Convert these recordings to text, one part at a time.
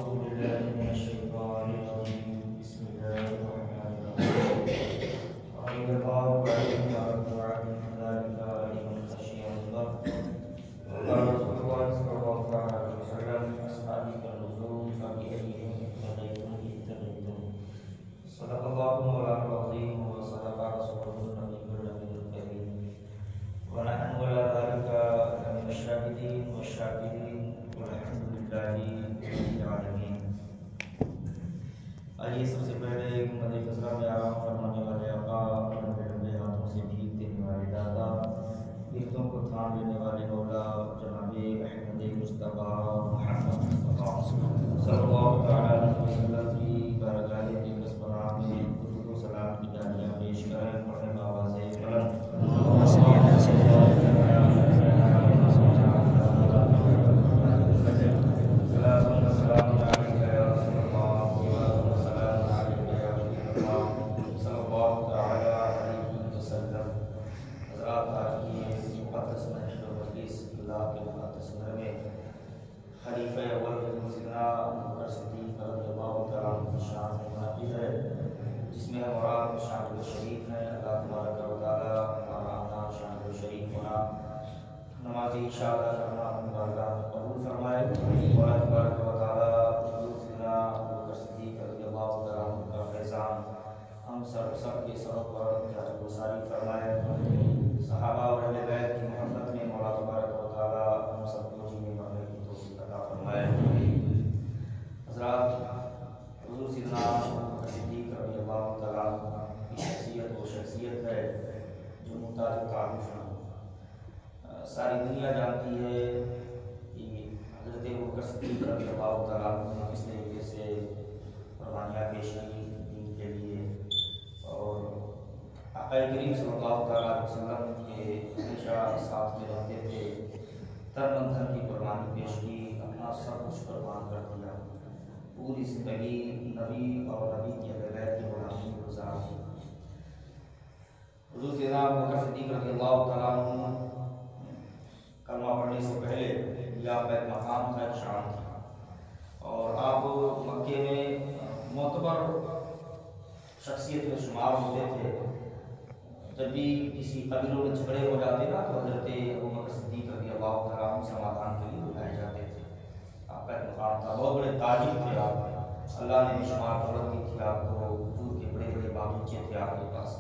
بالله من الشيطان الرجيم بسم الله الرحمن الرحيم وإذ قال بعضهم لبعض ذلك لمن خشي الله وقال رسول الله صلى الله عليه وسلم أصحابي كالنجوم فبأيهم اقتديتم اهتديتم صدق الله مولانا العظيم وصدق رسوله النبي الكريم ونحن على ذلك من الشاهدين والشاكرين والحمد لله رب العالمين. آئیے سب سے پہلے مدد فضلہ میں آرام فرمانے والے آقا، لمبے لمبے ہاتھوں سے بھیک دینے والے دادا، گردوں کو تھام لینے والے مولا جناب احمد مصطفیٰ محمد مصطفیٰ صلی اللہ تعالیٰ علیہ وسلم کی بارگاہ اقدس پناہ میں درود و سلام کی جاریاں پیش کریں، پڑھنے میں آواز بلند خلیفہ اول سیدنا ابوبکر صدیق رضی اللہ تعالیٰ عنہ کی شان منعقد ہے، جس میں مراد شامل شریف ہے۔ اللہ تبارک و تعالیٰ ہمارا آنا شامل شریف ہونا، نماز عشاء ادا کرنا اپنی بارگاہ میں قبول فرمائے، اور اللہ تبارک و تعالیٰ حضور سیدنا ابوبکر صدیق رضی اللہ تعالیٰ عنہ کا فیضان ہم سب کے سروں پر جاری و ساری فرمائے۔ صحابہ اور اہل بیت کی محبت میں مولا تبارک و تعالیٰ ہم سب کو جینے مرنے کی توفیق عطا فرمائے۔ حضرات، حضور سیدنا ابوبکر صدیق رضی اللہ تعالیٰ عنہ کی شخصیت وہ شخصیت ہے جو محتاج تعارف ہے۔ ساری دنیا جانتی ہے کہ حضرت ابوبکر صدیق رضی اللہ تعالیٰ عنہ نے کس طریقے سے قربانیاں پیش کی دین کے لیے، اور آقا کریم صلی اللہ تعالیٰ علیہ وسلم کے ہمیشہ ساتھ میں رہتے تھے، تن من دھن کی قربانی پیش کی، اپنا سب کچھ قربان کر دیا، پوری زندگی نبی اور نبی کی اہل بیت کی غلامی میں گزار دی۔ حضور سیدنا ابوبکر صدیق رضی اللہ تعالیٰ عنہ کلمہ پڑھنے سے پہلے یا بیت مقام کا ایک شان تھا، اور آپ مکے میں معتبر شخصیت میں شمار ہوتے تھے۔ جب بھی کسی قبیلوں میں جھگڑے ہو جاتے نا تو حضرت ابوبکر صدیق رضی اللہ تعالیٰ عنہ سمادھان کے لیے بلائے جاتے تھے۔ آپ کا ایک مقام تھا، بہت بڑے تاجر تھے آپ، اللہ نے بشمار دولت دی تھی آپ کو، حضور کے بڑے بڑے باغیچے تھے آپ کے پاس۔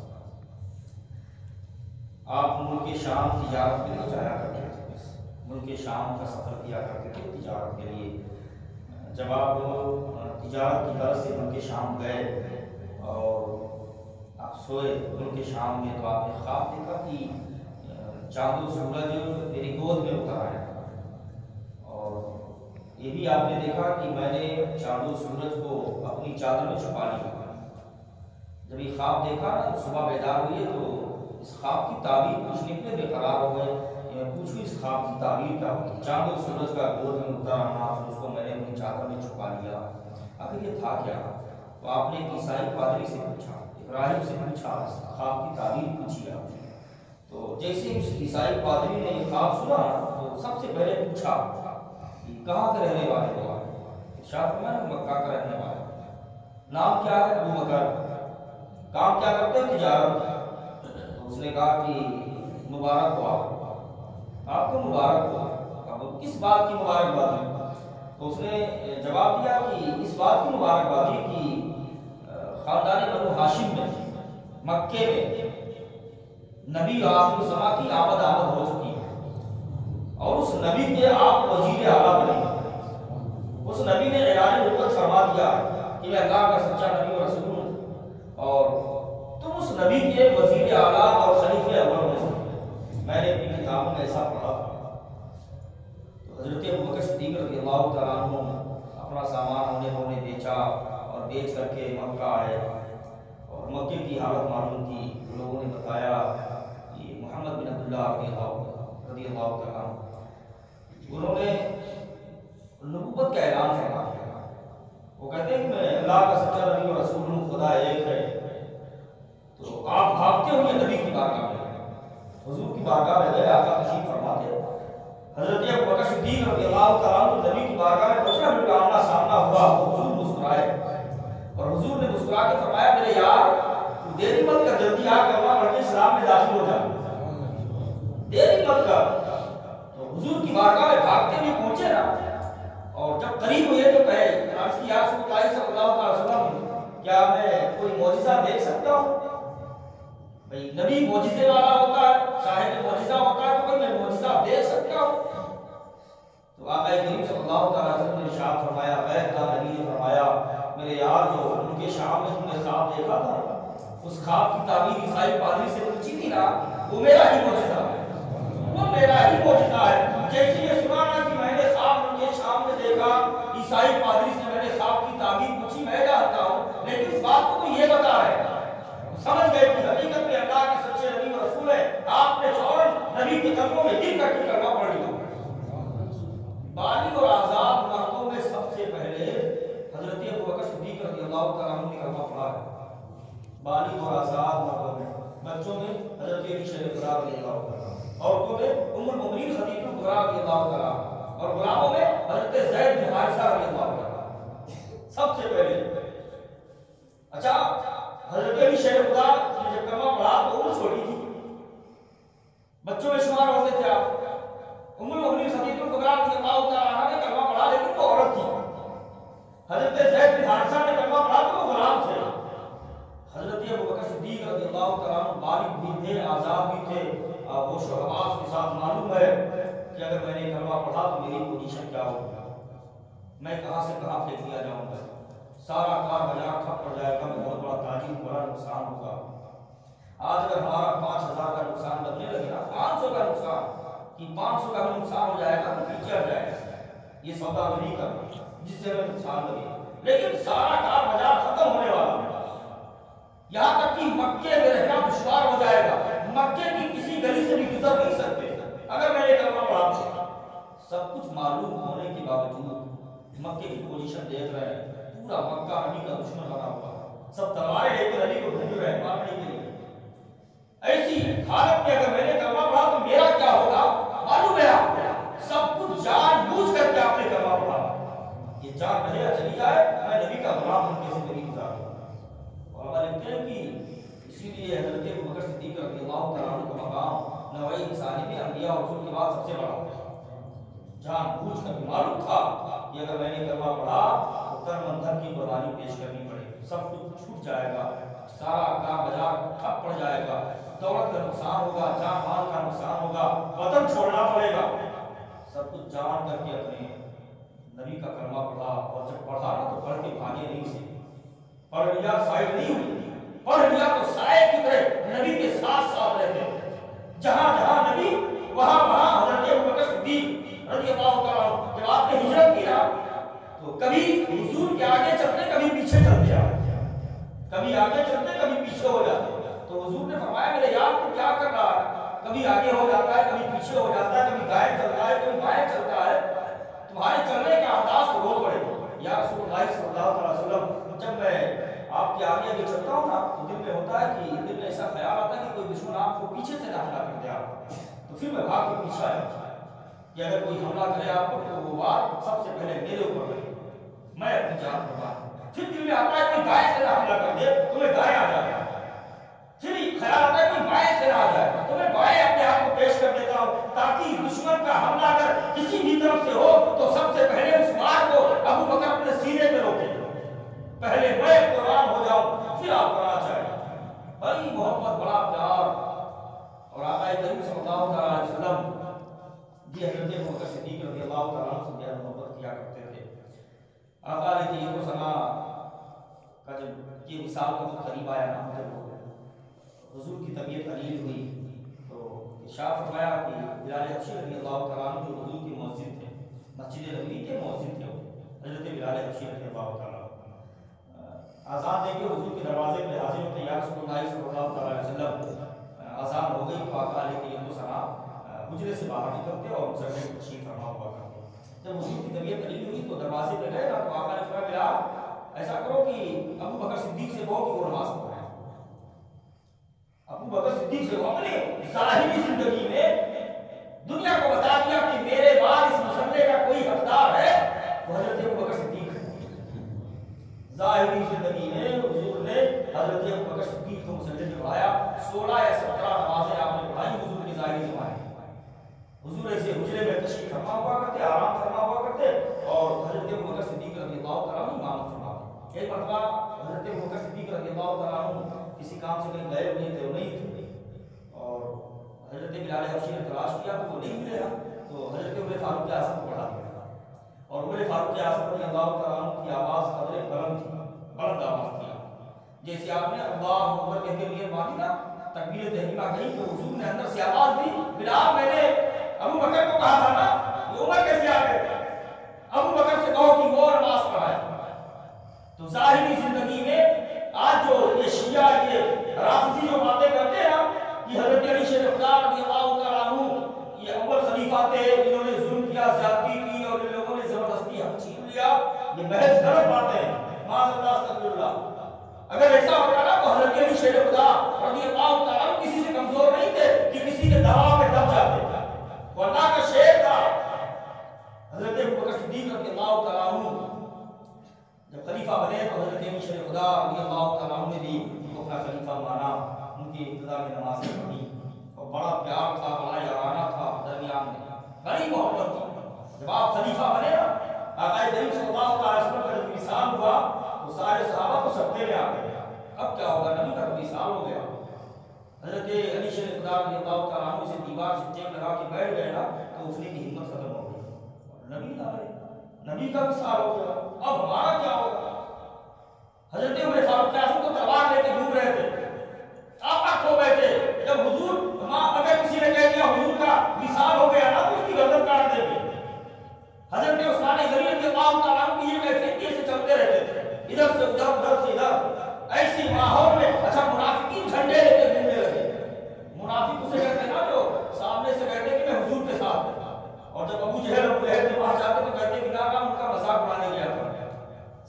آپ ملک شام تجارت کے لیے جایا کرتے تھے، ملک شام کا سفر کیا کرتے تھے تجارت کے لیے۔ جب آپ تجارت کی غرض سے ملک شام گئے اور آپ سوئے ملک شام میں، تو آپ نے خواب دیکھا کہ چاند و سورج میری گود میں اتر آیا، اور یہ بھی آپ نے دیکھا کہ میں نے چاند و سورج کو اپنی چادر میں چھپا لیا۔ جب یہ خواب دیکھا صبح بیدار ہوئے تو اس خواب کی تعبیر پوچھنے کے لیے بے قرار ہو گئے کہ میں پوچھوں اس خواب کی تعبیر کیا ہوتی؟ چاند و سورج کا گود میں اتر آنا، اس کو میں نے اپنی چادر میں چھپا لیا، آخر یہ تھا کیا؟ تو آپ نے ایک عیسائی پادری سے پوچھا، ابراہیم سے پوچھا، خواب کی تعبیر پوچھی آپ نے۔ تو جیسے اس عیسائی پادری نے یہ خواب سنا تو سب سے پہلے پوچھا کہ کہاں کے رہنے والے ہو آپ؟ ارشاد فرمایا مکہ کا رہنے والے۔ نام کیا ہے؟ ابوبکر۔ کام کیا کرتے ہیں؟ تجارت۔ تو اس نے کہا کہ مبارک ہو آپ کو مبارک ہو۔ اب کس بات کی مبارکبادی؟ تو اس نے جواب دیا کہ اس بات کی مبارکبادی کہ خاندان بنو ہاشم میں مکے میں نبی آخر الزماں کی آمد ہو چکی ہے، اور اس نبی کے آپ وزیر اعلیٰ بنے۔ اس نبی نے اعلان نبوت فرما دیا کہ میں اللہ کا سچا نبی و رسول ہوں، اور تم اس نبی کے وزیر اعلیٰ اور خلیفہ اول میں سے۔ میں نے اپنی کتابوں میں ایسا پڑھا۔ تو حضرت ابوبکر صدیق رضی اللہ تعالیٰ عنہ اپنا سامان انہیں بیچا، اور بیچ کر کے مکہ آئے، اور مکے کی حالت معلوم تھی۔ لوگوں نے بتایا کہ محمد بن عبداللہ رضی اللہ تعالیٰ عنہ انہوں نے نبوت کا اعلان فرما دیا۔ وہ کہتے ہیں کہ میں اللہ کا سچا نبی و رسول ہوں، خدا ایک ہے۔ تو آپ بھاگتے ہوئے نبی کی بارگاہ میں گئے، حضور کی بارگاہ میں گئے، آقا تشریف فرما تھے۔ حضرت ابوبکر صدیق رضی اللہ تعالیٰ عنہ نبی کی بارگاہ میں پہنچے، ہمیں آمنا سامنا ہوا۔ نے فرمایا میرے یار دیری مت کر، جلدی آ کلمہ پڑھ کے اسلام میں داخل ہو جا، دیری مت کر۔ تو حضور کی بارگاہ میں بھاگتے ہوئے پہنچے نا، اور جب قریب ہوئے تو کہے عرض کی یا رسول اللہ صلی اللہ علیہ وسلم کیا میں کوئی معجزہ دیکھ سکتا ہوں؟ بھئی نبی معجزے والا ہوتا ہے، صاحب معجزہ ہوتا ہے، تو کوئی میں معجزہ دیکھ سکتا ہوں؟ تو آقا کریم صلی اللہ علیہ وسلم نے ارشاد فرمایا، بیت کا نبی نے فرمایا میرے یار جو ان کے شام میں تم نے خواب دیکھا تھا، اس خواب کی تعبیر عیسائی پادری سے پوچھی تھی نا، وہ میرا ہی معجزہ ہے، وہ میرا ہی معجزہ ہے۔ جیسے یہ سنا نا کہ میں نے خواب ان کے شام میں دیکھا، عیسائی پادری سے میں نے خواب کی تعبیر پوچھی، میں جانتا ہوں، لیکن اس بات کو تو یہ بتا ہے، سمجھ گئے کہ حقیقت میں اللہ کے سچے نبی و رسول ہے۔ آپ نے فوراً نبی کے قدموں میں گر کر کے کلمہ پڑھ لیا۔ بالغ اور آزاد مردوں میں سب سے پہلے حضرت ابوبکر صدیق رضی اللہ تعالیٰ عنہ نے کلمہ پڑھا ہے۔ بالغ اور آزاد مردوں میں، بچوں میں حضرت علی شریف قرار رضی اللہ تعالیٰ، عورتوں میں ام المؤمنین خدیجہ قرار رضی اللہ تعالیٰ، اور غلاموں میں حضرت زید بن حارثہ رضی اللہ تعالیٰ سب سے پہلے۔ اچھا حضرت علی شریف قرار نے جب کلمہ پڑھا تو عمر چھوٹی تھی، بچوں میں شمار ہوتے تھے آپ۔ ام المؤمنین خدیجہ قرار رضی اللہ تعالیٰ نے کلمہ پڑھا لیکن وہ عورت تھی۔ حضرت زید بن حارثہ نے کلمہ پڑھا تو وہ غلام تھے۔ حضرت ابوبکر صدیق رضی اللہ تعالیٰ عنہ بالغ بھی تھے، آزاد بھی تھے، وہ شہباز کے ساتھ معلوم ہے کہ اگر میں نے کلمہ پڑھا تو میری پوزیشن کیا ہوگا، میں کہاں سے کہاں پھینک دیا جاؤں گا، سارا کار بازار ٹھپ پڑ جائے گا، میں بہت بڑا تاجر، بڑا نقصان ہوگا۔ آج اگر ہمارا 5,000 کا نقصان بننے لگے نا، 500 کا نقصان، کہ 500 کا بھی نقصان ہو جائے گا تو پیچھے ہٹ جائے گا، یہ سودا میں نہیں کرنا جس سے ہمیں نقصان لگے، لیکن سارا کار بازار ختم ہونے والا ہے، یہاں تک کہ مکے میں رہنا دشوار ہو جائے گا، مکے کی کسی گلی سے بھی گزر نہیں سکتے اگر میں نے کلمہ پڑھا۔ سب کچھ معلوم ہونے کے باوجود مکے کی پوزیشن دیکھ رہے ہیں، پورا مکہ علی کا دشمن بنا ہوا ہے، سب تلواریں لے کر علی کو بھیج رہے ہیں مارنے کے لیے۔ ایسی حالت میں اگر میں نے کلمہ پڑھا تو میرا کیا ہوگا معلوم ہے آپ کو، سب کچھ جان بوجھ کر کے آپ نے کلمہ پڑھا، یہ جان رہے یا چلی جائے میں نبی کا غلام بن کے زندگی گزاروں۔ اور آپ لکھتے ہیں کہ اسی لیے حضرت ابوبکر صدیق رضی اللہ تعالیٰ عنہ کا مقام نوعی انسانی میں انبیاء اور رسول کے بعد سب سے بڑا ہے۔ جان بوجھ کر معلوم تھا کہ اگر میں نے کلمہ پڑھا تو تن من دھن کی قربانی پیش کرنی پڑے گی، سب کچھ چھوٹ جائے گا، سارا کام بازار ٹھپ پڑ جائے گا، دولت کا نقصان ہوگا، جان مال کا نقصان ہوگا، وطن چھوڑنا پڑے گا، سب کچھ جان کر کے اپنے نبی کا کلمہ پڑھا۔ اور جب پڑھا نا تو پڑھ کے بھاگے نہیں سے، پڑھ لیا سائڈ نہیں ہوئی، پڑھ لیا تو سائے کی طرح نبی کے ساتھ ساتھ رہتے، جہاں جہاں نبی وہاں وہاں حضرت ابوبکر صدیق رضی اللہ تعالیٰ عنہ۔ جب آپ نے ہجرت کی نا تو کبھی حضور کے آگے چلتے کبھی پیچھے چلتے آپ، کبھی آگے چلتے کبھی پیچھے ہو جاتے، تو حضور نے فرمایا میرے یار تو کیا کر رہا ہے، کبھی آگے ہو جاتا ہے کبھی پیچھے ہو جاتا ہے، کبھی دائیں چلتا ہے کبھی بائیں چلتا ہے، تمہارے چلنے کا انداز تو روک پڑے گا۔ یا رسول اللہ صلی اللہ علیہ وسلم جب میں آپ کے آگے آگے چلتا ہوں نا تو دل میں ہوتا ہے کہ دل میں ایسا خیال آتا ہے کہ کوئی دشمن آپ کو پیچھے سے نہ حملہ کر دے آپ، تو پھر میں بھاگ کے پیچھے آیا کہ اگر کوئی حملہ کرے آپ کو تو وہ وار سب سے پہلے میرے اوپر لگے، میں اپنی جان قربان۔ پھر دل میں آتا ہے کہ دائیں سے نہ حملہ کر دے تو میں دائیں آ جاتا، پھر خیال آتا ہے کہ بائیں سے نہ آ جائے تو میں بائیں اپنے آپ کو پیش کر دیتا ہوں، تاکہ دشمن کا حملہ اگر کسی بھی طرف سے ہو تو سب سے پہلے اس وار کو ابوبکر اپنے سینے پہ روکے، پہلے میں قربان ہو جاؤں پھر آپ کرنا چاہیے۔ بڑی محبت، بڑا پیار، اور آقا کریم صلی اللہ علیہ وسلم جی حضرت ابوبکر صدیق رضی اللہ تعالیٰ عنہ سے بہت محبت کیا کرتے تھے۔ آقا نے یہ سنا کا جب یہ مثال کا قریب آیا نا، جب حضور کی طبیعت قلیل ہوئی تو ارشاد فرمایا کہ بلال حبشی رضی اللہ تعالیٰ عنہ جو حضور کے مؤذن تھے، مسجد نبوی کے مؤذن تھے، حضرت بلال حبشی رضی اللہ تعالیٰ آزان دے کے حضور کے دروازے پہ حاضر ہوتے، یا رسول اللہ صلی اللہ علیہ وسلم آزان ہو گئی تو آقا علیہ یہ سنا حجرے سے باہر نکلتے اور مسجد میں تشریف فرما ہوا کرتے۔ جب حضور کی طبیعت قلیل ہوئی تو دروازے پہ گئے نا تو آقا نے فرمایا بلال ایسا کرو کہ ابوبکر صدیق سے کہو کہ وہ نماز پڑھائے۔ ابوبکر صدیق سے اپنی ظاہری زندگی میں دنیا کو بتا دیا کہ میرے بعد اس مسئلے کا کوئی حقدار ہے وہ حضرت ابوبکر صدیق ہے۔ ظاہری زندگی میں حضور نے حضرت ابو بکر صدیق کو مسجد میں بڑھایا. 16 یا 17 نمازیں آپ نے پڑھائی حضور کے ظاہری زمانے میں. حضور ایسے حجرے میں تشریف فرما ہوا کرتے, آرام فرما ہوا کرتے, اور حضرت ابو بکر صدیق رضی اللہ تعالیٰ عنہ امامت فرماتے. ایک مرتبہ حضرت ابو بکر صدیق رضی اللہ تعالیٰ عنہ کسی کام سے کہیں گئے ہوئے تھے, وہ نہیں تھے, اور حضرت بلال حبشی نے تلاش کیا تو وہ نہیں ملے. تو حضرت عمر فاروق اعظم کو پڑھا دیا, اور عمر فاروق اعظم رضی اللہ تعالیٰ عنہ کی آواز قدر بلند تھی, بلند آواز تھی. جیسے آپ نے اللہ اکبر کہتے ہوئے مانی نا تکبیر تحریمہ کہی تو حضور نے اندر سے آواز دی, بلال میں نے ابو بکر کو کہا تھا نا, یہ عمر کیسے آ گئے, ابو بکر سے کہو کہ وہ نماز پڑھائے. تو ظاہری زندگی میں آج جو یہ شیعہ یہ رافضی جو باتیں کرتے ہیں کہ حضرت علی شیر خدا رضی اللہ تعالیٰ عنہ یہ اول خلیفہ تھے, انہوں نے ظلم کیا, زیادتی کی, اور ان لوگوں نے زبردستی حق چھین لیا, یہ محض غلط باتیں ہیں. معاذ اللہ استغفر اللہ. اگر ایسا ہوتا نا تو حضرت علی شیر خدا رضی اللہ تعالیٰ عنہ کسی سے کمزور نہیں تھے کہ کسی کے دباؤ میں دب جاتے, وہ اللہ کا شیر تھا. حضرت ابو بکر صدیق رضی اللہ تعالیٰ عنہ جب خلیفہ بنے تو حضرت علی شیر خدا رضی اللہ تعالیٰ عنہ نے بھی ان کو اپنا خلیفہ مانا, ان کی ابتدا میں نمازیں پڑھی, اور بڑا پیار تھا, بڑا یارانہ تھا درمیان میں, بڑی محبت تھی. جب آپ خلیفہ بنے نا, آقا کریم صلی اللہ علیہ وسلم کا جب وصال ہوا تو سارے صحابہ کو سبتے میں آ گئے, اب کیا ہوگا, نبی کا وصال ہو گیا. حضرت علی شیر خدا رضی اللہ تعالیٰ عنہ سے دیوار سے چیک لگا کے بیٹھ گئے نا تو اٹھنے کی ہمت ختم ہو گئی. نبی نہ رہے, نبی کا وصال ہو گیا, اب ہمارا کیا ہوگا. حضرت عمر فاروق اعظم کو تلوار لے کے گھوم رہے تھے, آپ کھو بیٹھے. جب حضور اگر کسی نے کہہ دیا حضور کا وصال ہو گیا نا تو اس کی گردن کاٹ دیں گے. حضرت عثمان غنی رضی اللہ تعالیٰ عنہ کی یہ کیفیت سے چلتے رہتے تھے, ادھر سے ادھر, ادھر سے ادھر, ایسی ماحول میں. اچھا منافقین جھنڈے لے کے گھومنے لگے. منافق اسے کہتے ہیں نا جو سامنے سے کہتے ہیں کہ میں حضور کے ساتھ ہوں, اور جب ابو جہل ابو لہب کے پاس جاتے تو کہتے ہیں کہ ان کا مذاق اڑانے گیا تھا,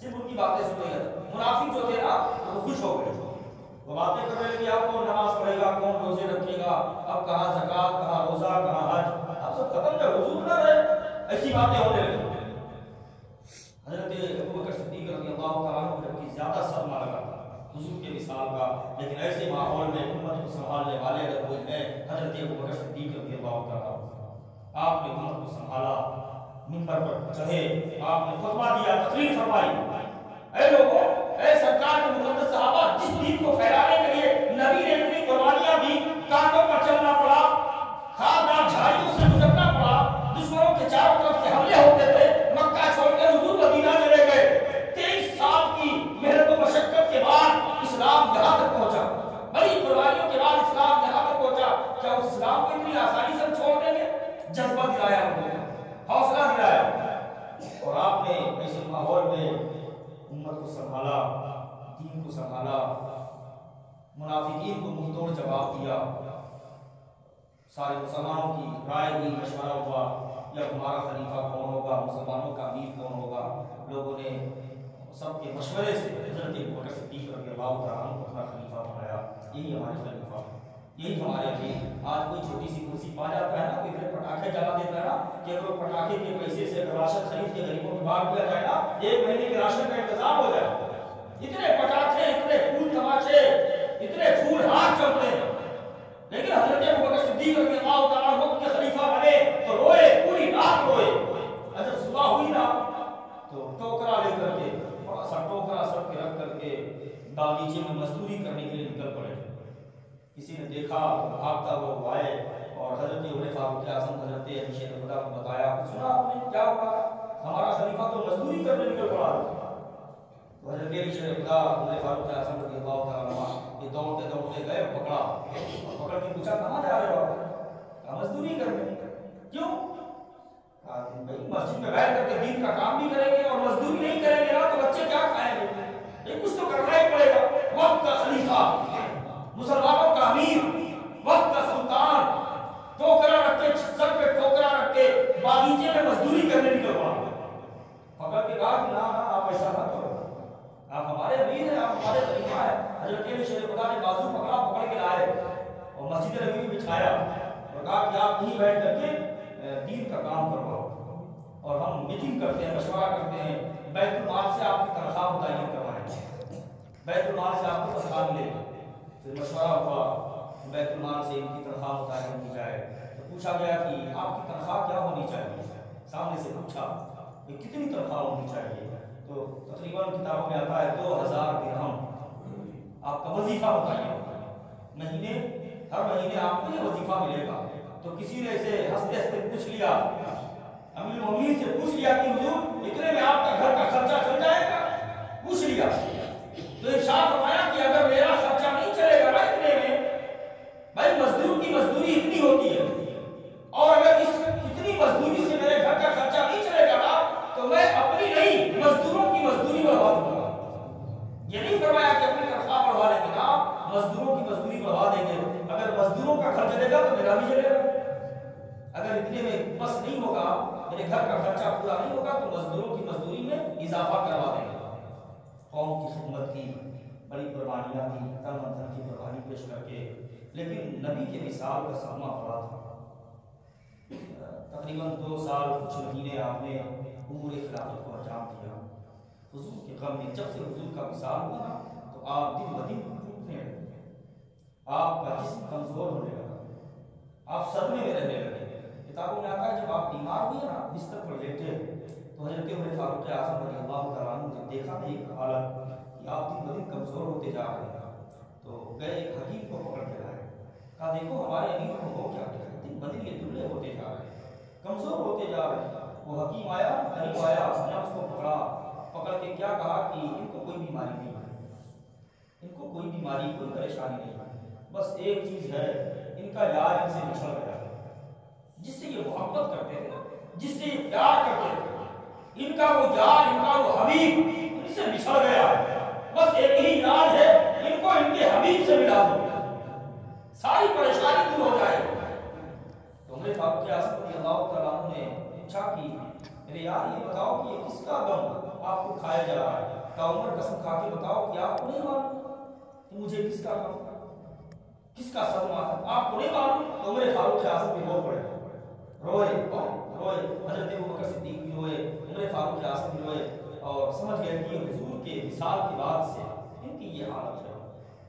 صرف ان کی باتیں سننے گئے. منافق جو تھے نا وہ خوش ہو گئے, وہ باتیں کرنے لگے, اب کون نماز پڑھے گا, کون روزے رکھے گا, اب کہاں زکات, کہاں روزہ, کہاں حج, اب سب ختم ہے, حضور نہ رہے, ایسی باتیں ہونے لگی. حضرت ابو بکر صدیق رضی اللہ تعالیٰ عنہ کو جبکہ زیادہ صدمہ لگا تھا حضور کے وصال کا, لیکن ایسے ماحول میں امت کو سنبھالنے والے اگر کوئی ہے حضرت ابو بکر صدیق رضی اللہ تعالیٰ عنہ. آپ نے امت کو سنبھالا, منبر پر چڑھے, آپ نے خطبہ دیا, تقریر فرمائی, اے لوگوں, اے سرکار کے مقدس صحابہ, جس دین کو پھیلانے کے لیے نبی نے اپنی قربانیاں دی, کانٹوں پر چلنا پڑا, خاردار جھاڑیوں سے گزرنا پڑا, دشمنوں کے چاروں طرف سے حملے ہوتے تھے, مکہ چھوڑ کے حضور مدینہ چلے گئے. 23 سال کی محنت و مشقت کے بعد اسلام یہاں تک پہنچا, بڑی قربانیوں کے بعد اسلام یہاں تک پہنچا. کیا اس اسلام کو اتنی آسانی سے ہم چھوڑ دیں گے؟ جذبہ دلایا ہم نے, حوصلہ دلایا, اور آپ نے ایسے ماحول میں امت کو سنبھالا, دین کو سنبھالا, منافقین کو منہ توڑ جواب دیا. سارے مسلمانوں کی رائے ہوئی, مشورہ ہوا یا ہمارا خلیفہ کون ہوگا, مسلمانوں کا امیر کون ہوگا. لوگوں نے سب کے مشورے سے حضرت ابو بکر صدیق رضی اللہ تعالیٰ عنہ کو اپنا خلیفہ بنایا. یہی ہمارے خلیفہ, یہی ہمارے امیر. آج کوئی چھوٹی سی کرسی پا جاتا ہے نا, کوئی اتنے پٹاخے جلا دیتا ہے نا, کہ اگر پٹاخے کے پیسے سے راشن خرید کے غریبوں کو بانٹ دیا جائے نا, 1 مہینے کے راشن کا انتظام ہو جائے. اتنے پٹاخے, اتنے پھول تماشے, اتنے پھول ہاتھ چلتے ہیں. لیکن حضرت ابو بکر صدیق رضی اللہ تعالیٰ عنہ کے خلیفہ بنے تو روئے, پوری رات روئے. جب صبح ہوئی نا تو ٹوکرا لے کر کے, بڑا سا ٹوکرا سر پہ رکھ کر کے باغیچے میں مزدوری کرنے کے لیے نکل پڑے. کسی نے دیکھا تو بھاگتا ہوا وہ آئے, اور حضرت عمر فاروق اعظم حضرت علی شیر خدا کو بتایا, سنا آپ نے کیا ہوا, ہمارا خلیفہ تو مزدوری کرنے نکل پڑا. تو حضرت علی شیر خدا عمر فاروق اعظم رضی اللہ تعالیٰ عنہ یہ دوڑتے دوڑتے گئے, پکڑا, اور پکڑ کے پوچھا کہاں جا رہے ہو آپ؟ مزدوری کرنے. کیوں؟ مسجد میں بیٹھ کر کے دین کا کام بھی کریں گے اور مزدوری نہیں کریں گے نا تو بچے کیا کھائیں گے, یہ کچھ تو کرنا ہی پڑے گا. وقت کا خلیفہ, مسلمانوں کا امیر, وقت کا سلطان, ٹوکرا رکھ کے, سر پہ ٹوکرا رکھ کے باغیچے میں مزدوری کرنے نکل پڑا. پکڑ کے کہا کہ نا آپ ایسا نہ کرو, آپ ہمارے امیر ہیں, آپ ہمارے خلیفہ ہیں. حضرت علی شیر خدا نے بازو پکڑا, پکڑ کے لائے اور مسجد نبوی میں بچھایا, اور کہا کہ آپ یہیں بیٹھ کر کے دین کا کام کرواؤ, اور ہم میٹنگ کرتے ہیں, مشورہ کرتے ہیں, بیت المال سے آپ کی تنخواہ متعین کروائیں. بیت المال سے آپ کو تنخواہ ملے گی. پھر مشورہ ہوا بیت المال سے ان کی تنخواہ متعین کی جائے. تو پوچھا گیا کہ آپ کی تنخواہ کیا ہونی چاہیے. سامنے سے پوچھا کہ کتنی تنخواہ ہونی چاہیے. تو تقریباً کتابوں میں آتا ہے 2000 درہم. آپ کا وظیفہ بتائیے. مہینے ہر مہینے آپ کو یہ وظیفہ ملے گا. تو کسی نے اسے ہنستے ہنستے پوچھ لیا, امیر المومنین سے پوچھ لیا کہ حضور اتنے میں آپ کا گھر کا خرچہ چل جائے گا. پوچھ لیا تو ارشاد فرمایا کہ اگر میرا خرچہ نہیں چلے گا اتنے میں, بھائی مزدور کی مزدوری اتنی ہوتی ہے, اور اگر اس اتنی مزدوری سے میرے گھر کا خرچہ نہیں چلے گا تو میں اپنی نہیں مزدوروں کی مزدوری بڑھوا دوں گا. یہ نہیں فرمایا کہ اپنی تنخواہ بڑھوا لیں گے نا, مزدوروں کی مزدوری بڑھوا دیں گے. اگر مزدوروں کا خرچ چلے گا تو میرا بھی چلے گا. اگر اتنے میں بس نہیں ہوگا, میرے گھر کا خرچہ پورا نہیں ہوگا, تو مزدوروں کی مزدوری میں اضافہ کروا دیں گے. قوم کی خدمت کی بڑی قربانیاں دی, تن من دھن کی قربانی پیش کر کے. لیکن نبی کے وصال کا صدمہ پڑا تھا. تقریباً 2 سال کچھ مہینے آپ نے امور خلافت کو انجام دیا. حضور کے غم میں جب سے حضور کا وصال ہوا نا, تو آپ دن بدن ٹوٹنے لگے, آپ کا جسم کمزور ہونے لگا, آپ صدمے میں رہنے لگے. کتابوں میں آتا ہے جب آپ بیمار ہوئے نا, بستر پر لیٹے, تو حضرت عمر فاروق اعظم رضی اللہ تعالیٰ عنہ نے دیکھا نہیں ایک حالت کہ آپ دن بدن کمزور ہوتے جا رہے ہیں. تو گئے ایک حکیم کو پکڑ کے لائے, کہا دیکھو ہمارے امیر کو ہو کیا گیا, دن بدن یہ دبلے ہوتے جا رہے ہیں, کمزور ہوتے جا رہے ہیں. وہ حکیم آیا, غریب آیا, اس نے اس کو پکڑا, پکڑ کے کیا کہا کہ ان کو کوئی بیماری نہیں ہے, ان کو کوئی بیماری کوئی پریشانی نہیں ہے, بس ایک چیز ہے, ان کا یار ان سے بچھڑ گیا, جس سے یہ محبت کرتے تھے, جس سے یہ پیار کرتے تھے, ان کا وہ یار, ان کا وہ حبیب ان سے بچھڑ گیا. بس ایک ہی علاج ہے, ان کو ان کے حبیب سے ملا دو, ساری پریشانی دور ہو جائے. تو عمر فاروق اعظم رضی اللہ تعالیٰ عنہ نے پوچھا کہ میرے یار یہ بتاؤ کہ یہ کس کا غم آپ کو کھایا جا رہا ہے. کہا عمر قسم کھا کے بتاؤ کہ آپ کو نہیں معلوم کہ مجھے کس کا غم, کس کا صدمہ ہے, آپ کو نہیں معلوم. تو عمر فاروق اعظم بھی رو پڑے, روئے روئے. حضرت ابوبکر صدیق بھی روئے, عمر فاروق اعظم بھی روئے, اور سمجھ گئے کہ حضور کے وصال کے بعد سے ان کی یہ حالت ہے.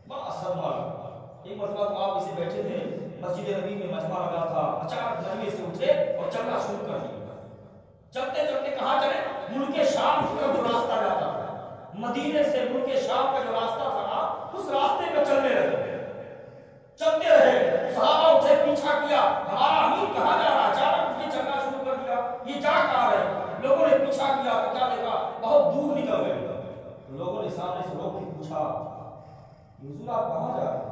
بڑا صدمہ لگا. ایک مرتبہ تو آپ اسے بیٹھے تھے, مسجد نبی میں مجمع لگا تھا, اچانک مجمع سے اٹھے اور چلنا شروع کر دیا. چلتے چلتے کہاں چلے, ملک شام کی طرف جو راستہ جاتا تھا, مدینے سے ملک شام کا جو راستہ تھا اس راستے پہ چلنے لگے. چلتے رہے, صحابہ اٹھے, پیچھا کیا, ہمارا امیر کہاں جا رہا, اچانک اٹھ کے چلنا شروع کر دیا, یہ جا کہاں رہے. لوگوں نے پیچھا کیا تو کیا دیکھا, بہت دور نکل گئے. لوگوں نے سامنے سے روک کے پوچھا, حضور آپ کہاں جا رہے ہیں,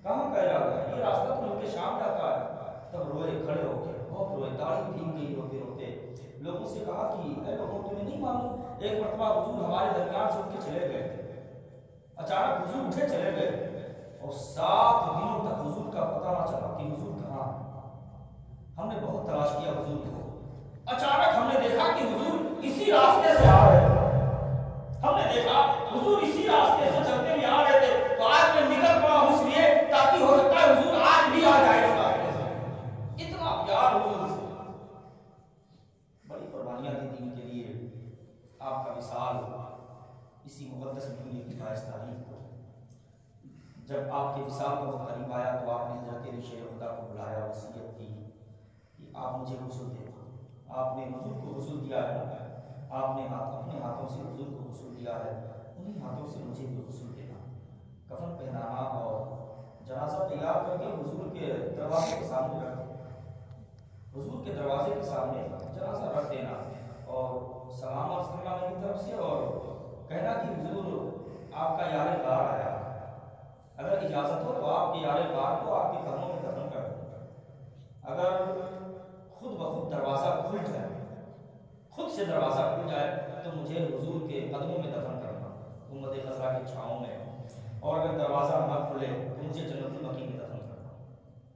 کہاں کا ارادہ ہے, یہ راستہ تو ملک شام جاتا ہے. تب روئے, کھڑے ہو کے بہت روئے, داڑھی بھیگ گئی روتے روتے. لوگوں سے کہا کہ اے لوگوں تمہیں نہیں معلوم, ایک مرتبہ حضور ہمارے درمیان سے اٹھ کے چلے گئے, اچانک حضور اٹھے چلے گئے, اور 7 دنوں تک حضور کا پتہ نہ چلا کہ حضور کہاں. ہم نے بہت تلاش کیا حضور کو, اچانک ہم نے دیکھا کہ حضور اسی راستے سے آ رہے تھے. ہم نے دیکھا حضور اسی راستے سے چلتے ہوئے آ رہے تھے, تو آج میں نکل پڑا ہوں اس لیے تاکہ ہو سکتا ہے حضور آج بھی آ جائے اس راستے سے. اتنا پیار حضور سے. بڑی قربانیاں دی دین کے لیے. آپ کا وصال اسی مقدس مہینے کی 22 تاریخ کو, جب آپ کے وصال کا وقت قریب آیا تو آپ نے حضرت شیخ خدا کو بلایا, وصیت کی کہ آپ مجھے غسل دے. آپ نے حضور کو غسل دیا ہے, آپ نے اپنے ہاتھوں سے حضور کو غسل دیا ہے, انہی ہاتھوں سے مجھے بھی غسل دینا, کفن پہنانا اور جنازہ تیار کر کے حضور کے دروازے کے سامنے رکھ دینا. حضور کے دروازے کے سامنے جنازہ رکھ دینا اور سلام عرض کرنا میری طرف سے, اور کہنا کہ حضور آپ کا یار غار آیا, اگر اجازت ہو تو آپ کے یار غار کو آپ کے قدموں میں دفن کر دیں. اگر خود بخود دروازہ کھل جائے, خود سے دروازہ کھل جائے تو مجھے حضور کے قدموں میں دفن کرنا, امت خضرا کی چھاؤں میں, اور اگر دروازہ نہ کھلے تو مجھے جنت البقیع میں دفن کرنا.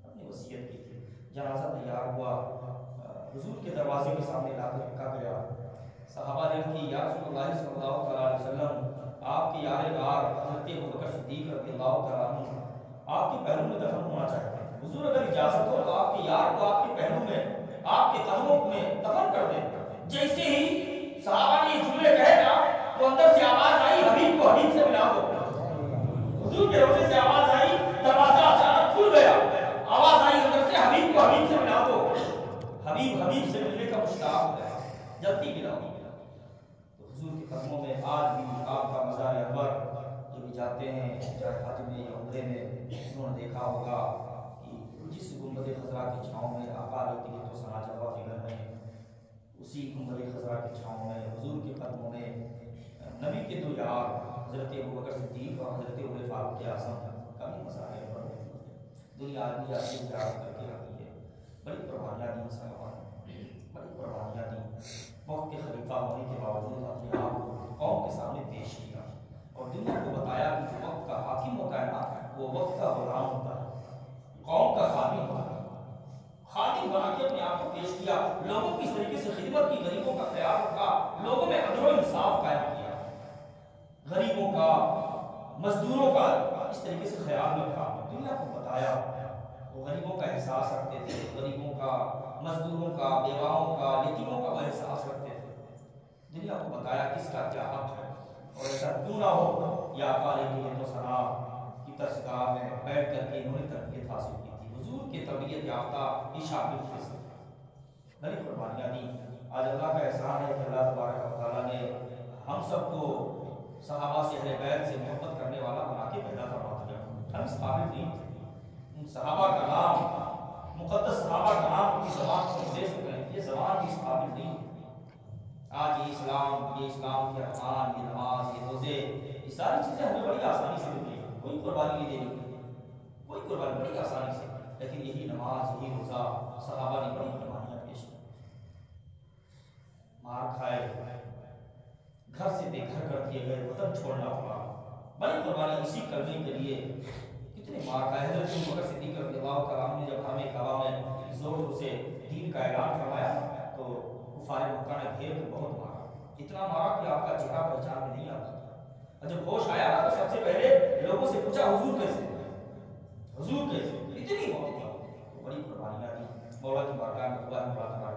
اپنی وصیت کی تھی. جنازہ تیار ہوا, حضور کے دروازے کے سامنے لا کر رکھا گیا. صحابہ نے کی یا رسول اللہ صلی اللہ علیہ وسلم, آپ کے یار غار حضرت ابوبکر صدیق رضی اللہ تعالیٰ عنہ آپ کے پہلو میں دفن ہونا چاہتے ہیں. حضور اگر اجازت ہو تو آپ کے یار کو آپ کے پہلو میں, آپ کے قدموں میں دفن کر دیں. جیسے ہی صحابہ نے یہ جملے کہے نا تو اندر سے آواز آئی, حبیب کو حبیب سے ملا دو. جلدی ملاؤ۔ تو حضور کے قدموں میں آج بھی آپ کا مزار انور جو بھی جاتے ہیں چاہے حج میں یا عمرے میں، انہوں نے دیکھا ہوگا کہ جس گنبد خضرا کی چھاؤں میں آقا علیہ الصلوۃ والسلام فکر ہے، اسی گنبد خضرا کی چھاؤں میں حضور کے قدموں میں نبی کے دو یار حضرت ابوبکر صدیق اور حضرت عمر فاروق اعظم کا بھی مزار انور ہے۔ دنیا آدمی آتی ہے زیارت کر کے آتی ہے، بڑی قربانیاں دی صحابہ نے، بڑی قربانیاں دی۔ وقت کے خلیفہ ہونے کے باوجود اپنے آپ کو قوم کے سامنے پیش کیا اور دنیا کو بتایا کہ جو وقت کا حاکم ہوتا ہے نا وہ وقت کا غلام ہوتا ہے، قوم کا خادم ہوتا ہے۔ خادم بنا کے اپنے آپ کو پیش کیا، لوگوں کی اس طریقے سے خدمت کی، غریبوں کا خیال رکھا، لوگوں میں عدل و انصاف قائم کیا، غریبوں کا مزدوروں کا اس طریقے سے خیال رکھا، دنیا کو بتایا۔ وہ غریبوں کا احساس رکھتے تھے، غریبوں کا، مزدوروں کا، بیواؤں کا، یتیموں کا وہ احساس رکھتے تھے، دنیا کو بتایا کس کا کیا حق ہے اور ایسا کیوں نہ ہو۔ یا آقا علیہ السلام کی درسگاہ میں بیٹھ کر کے انہوں نے تربیت حاصل کی تھی، حضور کی تربیت یافتہ یہ شاگرد تھے، بڑی قربانیاں دی۔ آج اللہ کا احسان ہے کہ اللہ تبارک و تعالیٰ نے ہم سب کو صحابہ سے، اہل بیت سے محبت کرنے والا بنا کے پیدا فرما دیا۔ ہم اس قابل نہیں تھے، ان صحابہ کا نام، مقدس صحابہ کا نام کی زبان سے دے سکیں، یہ زبان بھی اس قابل نہیں ہے۔ آج یہ اسلام کے ارکان، یہ نماز، یہ روزے، یہ ساری چیزیں ہمیں بڑی آسانی سے مل گئی، کوئی قربانی نہیں دینی، کوئی قربانی بڑی آسانی سے، لیکن یہی نماز، یہی روزہ صحابہ نے بڑی قربانیاں پیش کی، مار کھائے، گھر سے بے گھر کر دیے گئے، وطن چھوڑنا پڑا، بڑی قربانی اسی کرنے کے لیے کتنے مار کھائے۔ حضرت ابوبکر صدیق رضی اللہ تعالیٰ نے جب حرم کعبہ میں زور سے دین کا اعلان فرمایا تو کفار مکہ نے گھیر کے بہت مارا، اتنا مارا کہ آپ کا چہرہ پہچان میں نہیں آتا تھا، اور جب ہوش آیا تو سب سے پہلے لوگوں سے پوچھا حضور کیسے، حضور کیسے، اتنی موت، بڑی قربانیاں دی۔ مولا کی بارگاہ میں دعا ہے